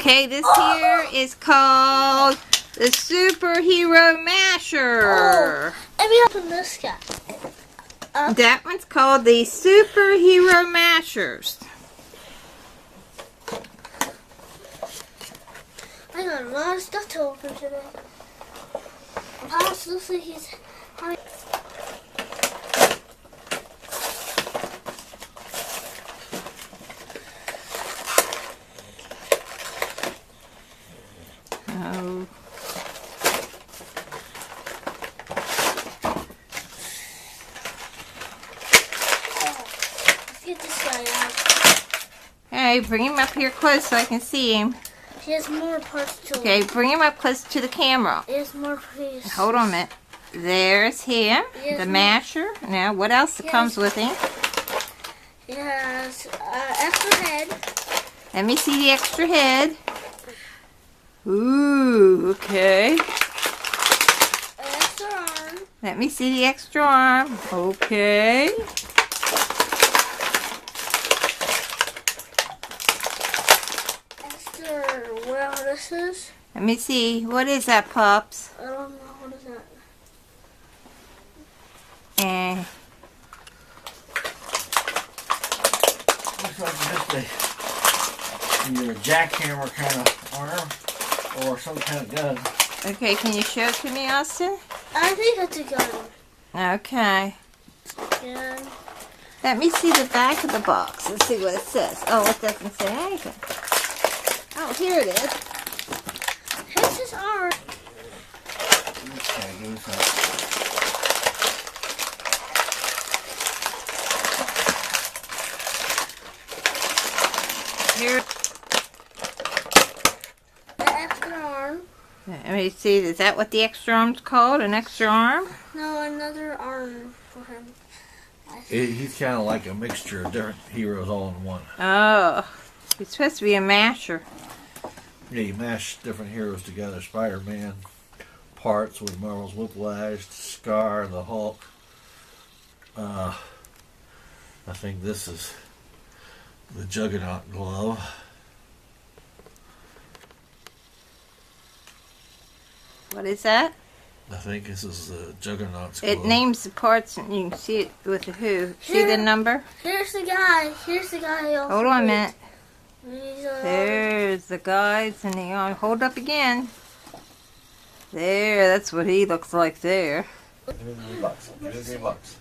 Okay, this here is called the Superhero Masher. Let me open this guy. That one's called the Superhero Mashers. I got a lot of stuff to open today. Perhaps looks like he's having... Oh. Let's get this guy out. Hey, bring him up here close so I can see him. He has more parts to him. Okay, bring him up close to the camera. He has more pieces. Hold on a minute. There's him, the masher. Now, what else comes with him? He has extra head. Let me see the extra head. Ooh, okay. An extra arm. Let me see the extra arm. Okay. Extra, whatever this is. Let me see. What is that, Pops? I don't know. What is that? Eh. Looks like just either a jackhammer kind of arm or some kind of gun. Okay, can you show it to me, Austin? I think it's a gun. Okay. Gun. Let me see the back of the box and see what it says. Oh, it doesn't say anything. Oh, here it is. Here's his arm. Okay, give us that. Here. The extra arm. Let me see. Is that what the extra arm's called? An extra arm? No, another arm for him. He's kind of like a mixture of different heroes all in one. Oh. He's supposed to be a masher. Yeah, you mash different heroes together. Spider-Man parts with Marvel's Whiplash, Scar, the Hulk. I think this is the Juggernaut glove. What is that? I think this is the Juggernaut's It glove. names the parts and you can see it with the who. See the number? Here's the guy. Here's the guy. Hold on a minute. These There's the guys and the arm. Hold up again. There, that's what he looks like there. $3 bucks.